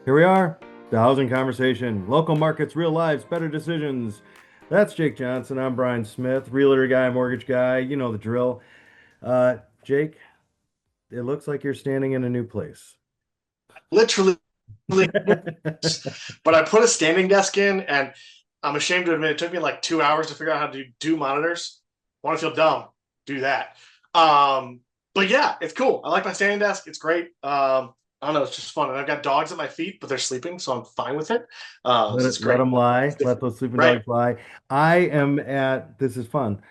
Here we are, the housing conversation, local markets, real lives, better decisions. That's Jake Johnson. I'm Brian Smyth, realtor guy, mortgage guy. You know the drill. Jake, it looks like you're standing in a new place. Literally, but I put a standing desk in, and I'm ashamed to admit it took me like 2 hours to figure out how to do monitors. Want to feel dumb? Do that. Um, but yeah, it's cool. I like my standing desk. It's great. I don't know. It's just fun, and I've got dogs at my feet, but they're sleeping, so I'm fine with it. Let So it, it's let great. them It's lie. Let different, those sleeping right? dogs lie. This is fun.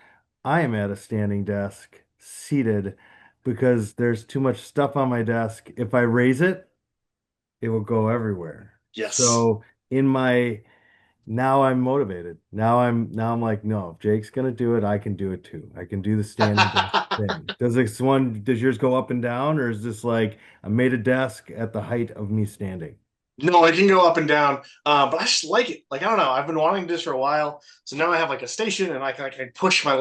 I am at a standing desk, seated, because there's too much stuff on my desk. If I raise it, it will go everywhere. Yes. So in my Now I'm motivated. Now I'm like, no, if Jake's gonna do it, I can do it too. I can do the standing desk thing. Does yours go up and down, or is this like I made a desk at the height of me standing? No, it can go up and down, but I just like it. Like I don't know, I've been wanting this for a while, so now I have like a station, and I can push my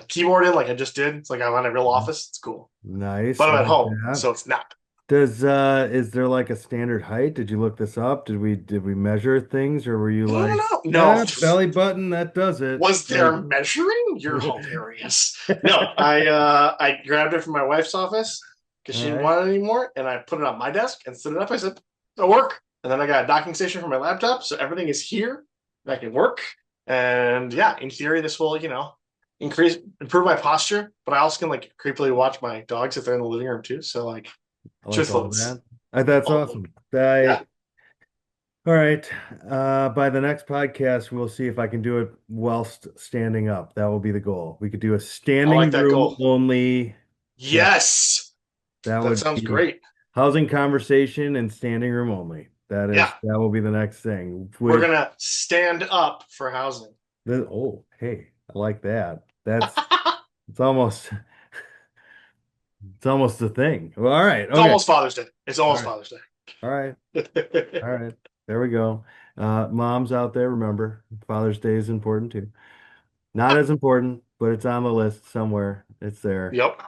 keyboard in like I just did. It's like I'm in a real office. It's cool, Nice. but I I'm at like home, that. so it's not. Is there like a standard height? Did you look this up? Did we measure things, or were you No, like, no, no, yeah, no. belly button, that does it? Was Like there measuring? You're hilarious. No, I grabbed it from my wife's office because all she didn't right. want it anymore, and I put it on my desk and stood it up. I said, "It'll work." And then I got a docking station for my laptop, so everything is here. And I can work, and yeah, in theory, this will improve my posture, but I also can like creepily watch my dogs if they're in the living room too. So like, I like all truthfully, of it's that. That's all awesome. yeah. All right. By the next podcast, we'll see if I can do it whilst standing up. That will be the goal. We could do a I like standing that room goal. only. Yeah, Yes, that that would sounds be great. housing conversation and standing room only. Yeah, That will be the next thing. we're gonna stand up for housing. Oh, hey, I like that. It's almost it's almost a thing. Well, all right. It's Okay. almost Father's Day. It's All almost right. Father's All right. Day. All right. There we go. Moms out there, remember, Father's Day is important too. Not as important, but it's on the list somewhere. It's there. Yep.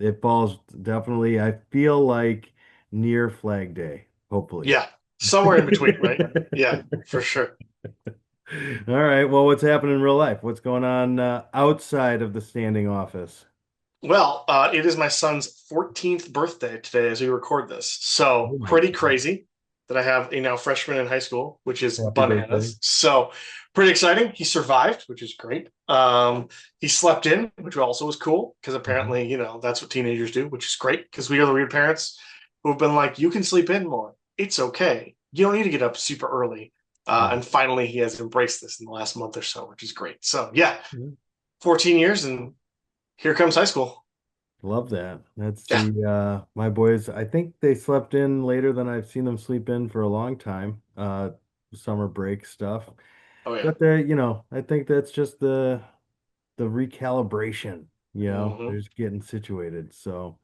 It falls definitely, I feel like near Flag Day, hopefully. Yeah. Somewhere in between, right? Yeah, for sure. All right. Well, what's happening in real life? What's going on outside of the standing office? Well, it is my son's 14th birthday today as we record this. Oh So my pretty God. crazy that I have a now freshman in high school, which is Happy birthday. bananas. So pretty exciting. He survived, which is great. He slept in, which also was cool because Mhm. apparently, that's what teenagers do, which is great because we are the weird parents who have been like, you can sleep in more. It's okay. You don't need to get up super early. Yeah. And finally, he has embraced this in the last month or so, which is great. So yeah, Yeah. 14 years and here comes high school. Love that. That's Yeah. my boys. I think they slept in later than I've seen them sleep in for a long time. Summer break stuff. Oh yeah. But I think that's just the recalibration, they're Hmm. just getting situated. So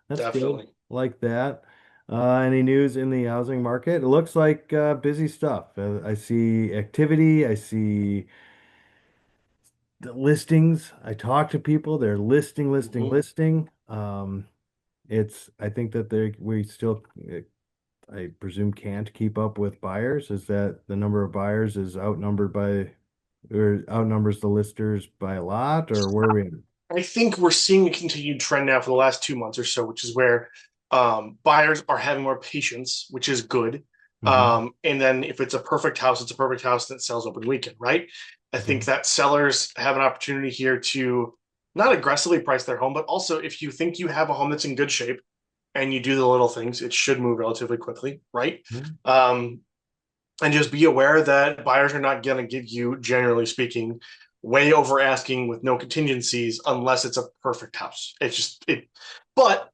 that's good. Definitely. Like that. Any news in the housing market? It looks like busy stuff. I see activity. I see the listings. I talk to people. They're listing, listing, Hmm. listing. I think that we still, I presume, can't keep up with buyers. Is that the number of buyers is outnumbered by, or outnumbers the listers by a lot, or where are we at? I think we're seeing a continued trend now for the last 2 months or so, which is where buyers are having more patience, which is good. Mhm. And then if it's a perfect house, it's a perfect house that sells open weekend, right? I Okay. think that sellers have an opportunity here to not aggressively price their home, but also if you think you have a home that's in good shape and you do the little things, it should move relatively quickly, right? Mhm. Um, and just be aware that buyers are not going to give you, generally speaking, way over asking with no contingencies unless it's a perfect house. It's just it. But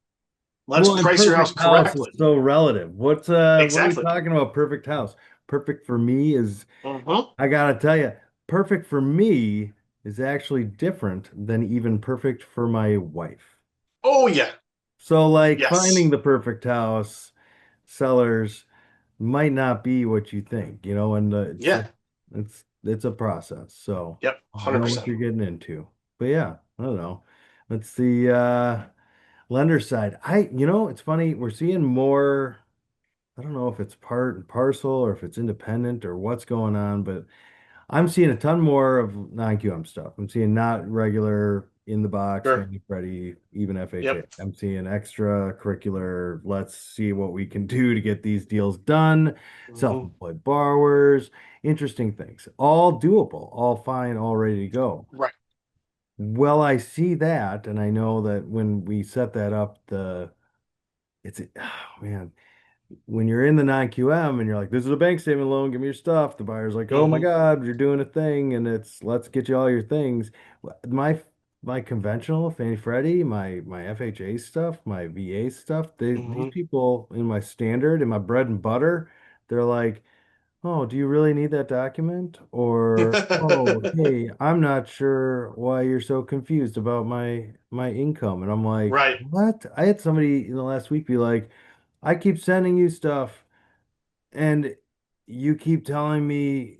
let's Well, and price your house perfect house is correctly. so relative. What are we Exactly. talking about? Perfect house. Perfect for me is, Mm-hmm. I gotta tell you, perfect for me is actually different than even perfect for my wife. Oh yeah. So like finding Yes. the perfect house, sellers might not be what you think, and Yeah. it's a process. So Yep. you know what 100%. you're getting into. But yeah, I don't know. It's the lender side. It's funny, we're seeing more. I don't know if it's part and parcel or if it's independent or what's going on, but I'm seeing a ton more of non-QM stuff. I'm seeing not regular in the box, Sure. Fannie Freddie, even FHA. Yep. I'm seeing extracurricular, let's see what we can do to get these deals done, Hmm. self-employed borrowers, interesting things. All doable, all fine, all ready to go. Right. Well, I see that, and I know that when we set that up, it's oh man, when you're in the non-QM and you're like, this is a bank statement loan, give me your stuff. The buyer's like, oh my Hmm. God, you're doing a thing, and it's let's get you all your things. My conventional Fannie Freddie, my FHA stuff, my VA stuff, these Hmm. people in my standard, in my bread and butter, they're like, oh, do you really need that document? Or, oh, hey, I'm not sure why you're so confused about my income. And I'm like, Right. what? I had somebody in the last week be like, I keep sending you stuff and you keep telling me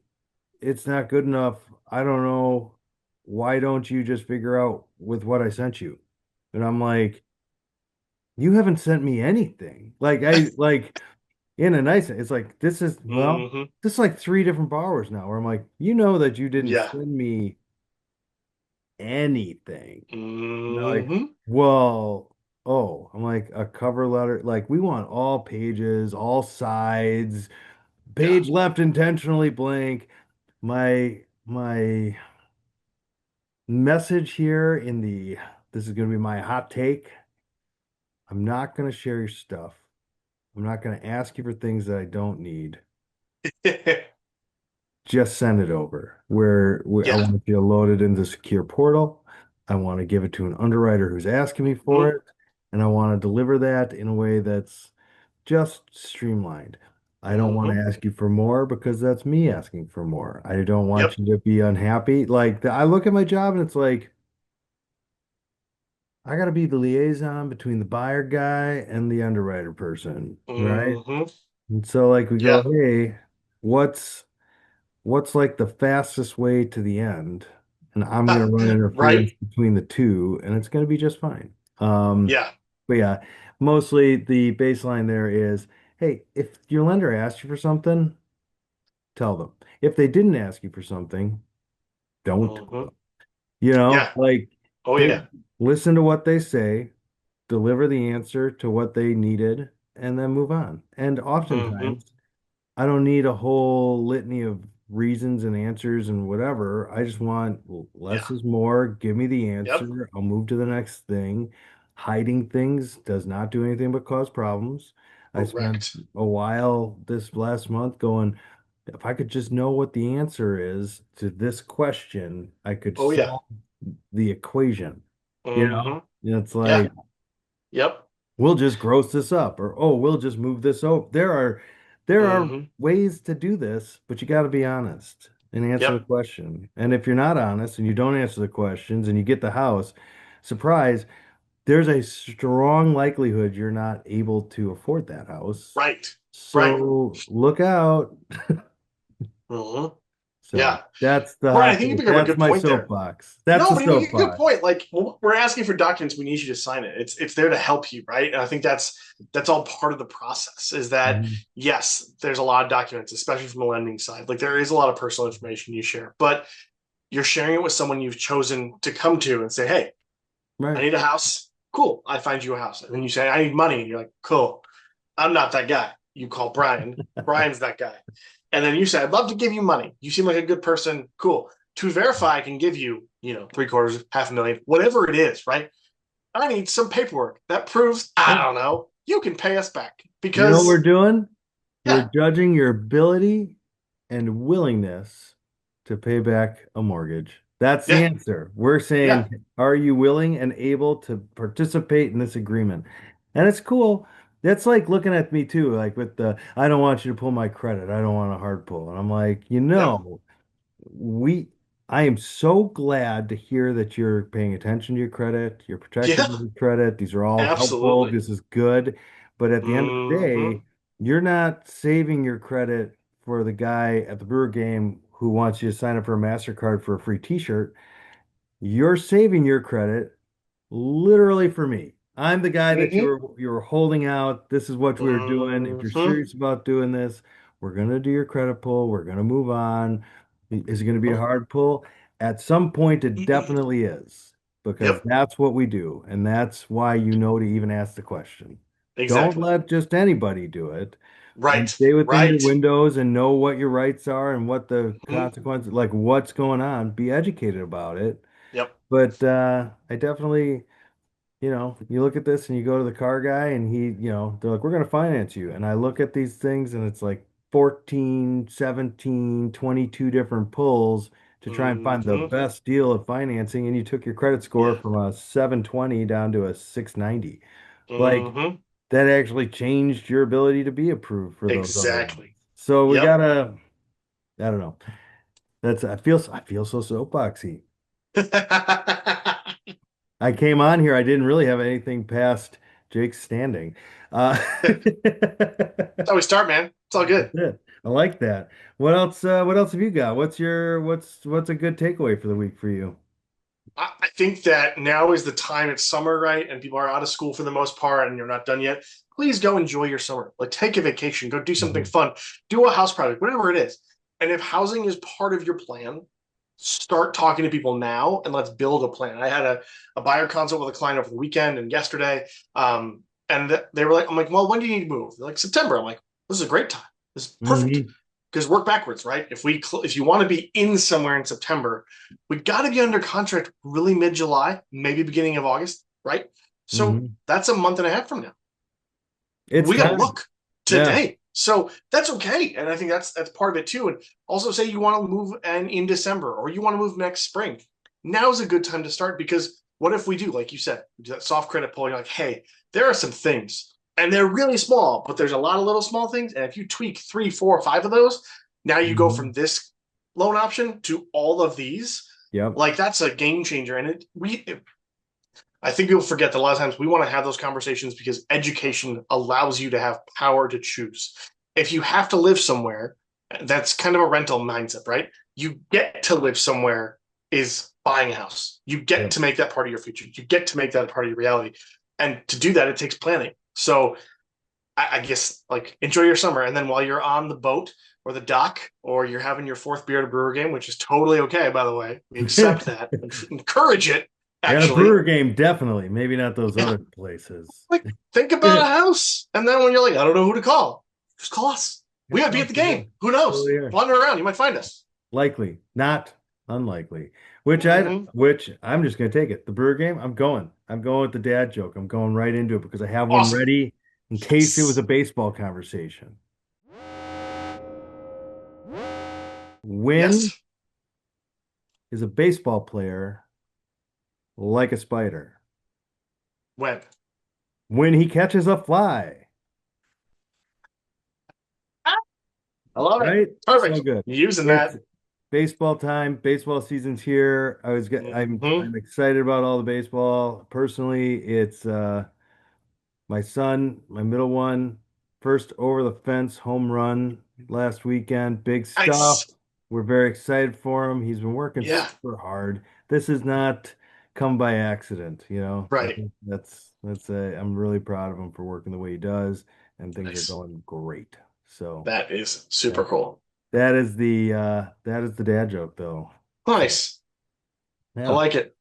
it's not good enough. I don't know. Why don't you just figure out with what I sent you? And I'm like, you haven't sent me anything. In a nice, it's like, Hmm. this is like three different borrowers now where I'm like, you know that you didn't Yeah. send me anything. And they're like, Hmm. well, oh, I'm like, a cover letter. Like, we want all pages, all sides, Yeah. page left intentionally blank. My message here this is going to be my hot take. I'm not going to share your stuff. I'm not going to ask you for things that I don't need. Just send it over. I Yeah. want you to load it into the secure portal. I want to give it to an underwriter who's asking me for Hmm. it, and I want to deliver that in a way that's just streamlined. I don't want to Hmm. ask you for more because that's me asking for more. I don't want Yep. you to be unhappy. I look at my job and it's like I got to be the liaison between the buyer guy and the underwriter person, right? Hmm. And so like we go, Yeah. hey, what's what's like the fastest way to the end? And I'm going to run interference Right. between the two, and it's going to be just fine. Um, Yeah. but yeah, mostly the baseline there is, hey, if your lender asked you for something, tell them. If they didn't ask you for something, don't tell Hmm. them. You know, Yeah. like Oh they yeah. listen to what they say, deliver the answer to what they needed, and then move on. And Hmm. oftentimes, I don't need a whole litany of reasons and answers and whatever. I just want Yeah. less is more. Give me the Yep. answer. I'll move to the next thing. Hiding things does not do anything but cause problems. I spent Correct. a while this last month going, if I could just know what the answer is to this question, I could Oh yeah. solve the equation. You know, Hmm. and it's Yeah. like, Yep. we'll just gross this up, or oh, we'll just move this over. There are Hmm. ways to do this, but you got to be honest and answer the Yep. question. And if you're not honest and you don't answer the questions and you get the house, surprise, there's a strong likelihood you're not able to afford that house. Right. Right. So look out. Hmm. So Yeah. that's the Brian, I hot think you take. bring up a That's good my point there. soapbox. That's No, the but you make a good soapbox. point. Like we're asking for documents, we need you to sign it. It's there to help you, right? And I think that's all part of the process. Is that Mhm. yes, there's a lot of documents, especially from the lending side. Like there is a lot of personal information you share, but you're sharing it with someone you've chosen to come to and say, "Hey, I Right. need a house. Cool, I find you a house." And then you say, "I need money," and you're like, "Cool, I'm not that guy." You call Brian. Brian's that guy. And then you say, "I'd love to give you money. You seem like a good person. Cool. To verify, I can give you, three quarters, 500,000, whatever it is, right? I need some paperwork that proves, I Yeah. don't know, you can pay us back. You know what we're Because, doing? We're yeah, judging your ability and willingness to pay back a mortgage. That's the yeah, answer. We're yeah, saying, are you willing and able to participate in this agreement? And it's cool. That's like looking at me too, like with I don't want you to pull my credit. I don't want a hard pull. And I'm like, yep, we I am so glad to hear that you're paying attention to your credit, you're protecting yeah, your credit. These are all helpful. absolutely. This is good. But at the end of the Hmm. day, you're not saving your credit for the guy at the Brewer game who wants you to sign up for a MasterCard for a free t-shirt. You're saving your credit literally for me. I'm the guy that Mm-hmm. you were holding out. This is what we were doing. If you're Mm-hmm. serious about doing this, we're gonna do your credit pull. We're gonna move on. Is it gonna be a hard pull? At some point, it definitely is because Yep. that's what we do, and that's why you know to even ask the question. Don't Exactly. let just anybody do it, and Right. stay within your Right. windows and know what your rights are and what the Mhm. consequences, like what's going on. Be educated about it. Yep. But I definitely, you look at this and you go to the car guy and they're like, we're going to finance you. And I look at these things and it's like 14, 17, 22 different pulls to try and find the Mm-hmm. best deal of financing. And you took your credit score Yeah. from a 720 down to a 690. Like Mm-hmm. that actually changed your ability to be approved for those other ones. Exactly. So we Yep. gotta, I don't know. I feel so soapboxy. That's I came on here. I didn't really have anything past Jake's standing. Uh, how we start, man. It's all that's good. it. I like that. What else? What else have you got? What's a good takeaway for the week for you? I think that now is the time. It's summer, right? And people are out of school for the most part, and you're not done yet. Please go enjoy your summer. Like, take a vacation, go do something Mhm. fun, do a house project, whatever it is. And if housing is part of your plan, start talking to people now and let's build a plan. I had a buyer consult with a client over the weekend and yesterday. And they were like, I'm like, well, when do you need to move? They're like, September. I'm like, this is a great time. This is perfect. Mhm. Because work backwards, right? If you want to be in somewhere in September, we got to be under contract really mid July, maybe beginning of August, right? So Mhm. that's a month and a half from now. It's We got to time. look Yeah. today. So that's okay, and I think that's part of it too. And also, say you want to move and in December, or you want to move next spring. Now's a good time to start because what if we do, like you said, we do that soft credit pull? You're like, hey, there are some things, and they're really small, but there's a lot of little small things. And if you tweak three, four, five of those, now you go from Mhm. this loan option to all of these. Yep. Like that's a game changer, and I think people forget that a lot of times we want to have those conversations because education allows you to have power to choose. If you have to live somewhere, that's kind of a rental mindset, right? You get to live somewhere is buying a house. You get Yep. to make that part of your future. You get to make that a part of your reality. And to do that, it takes planning. So I guess like enjoy your summer. And then while you're on the boat or the dock or you're having your fourth beer at a brewer game, which is totally okay, by the way, we accept that and encourage it, At a actually Brewer game, definitely. Maybe not those other places. like, think about Yeah. a house. And then when you're like, I don't know who to call, just call us. We Yep. might be No, at the for sure. game. Who knows? Totally here. Wander around. You might find us. Likely, not unlikely. Mm-hmm. Which I'm just gonna take it. The Brewer game, I'm going. I'm going with the dad joke. I'm going right into it because I have one Awesome. ready in case it was a Yes. baseball conversation. When Yes. is a baseball player like a spider? When? When he catches a fly, I love it. right? So Perfect. good. You're using It's that. baseball time. Baseball season's here. Mm-hmm. I'm excited about all the baseball. Personally, it's my son, my middle one, first over the fence home run last weekend. Big stuff. Nice. We're very excited for him. He's been working Yeah. super hard. This is not come by accident, you know. I Right. think I'm really proud of him for working the way he does, and things are Nice. going great. So That is that super cool. that is the dad joke though. So Nice. I yeah. like it.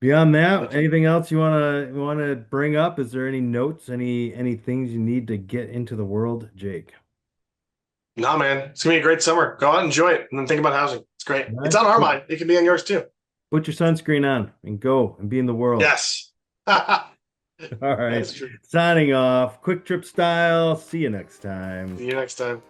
Beyond that, anything else you wanna bring up? Is there any notes, any things you need to get into the world, Jake? Nah, man. It's going to be a great summer. Go out and enjoy it and then think about housing. It's great. All It's right. on our mind. It can be on yours too. Put your sunscreen on and go and be in the world. Yes. All right. That's true. Signing off. Quick trip style. See you next time. See you next time.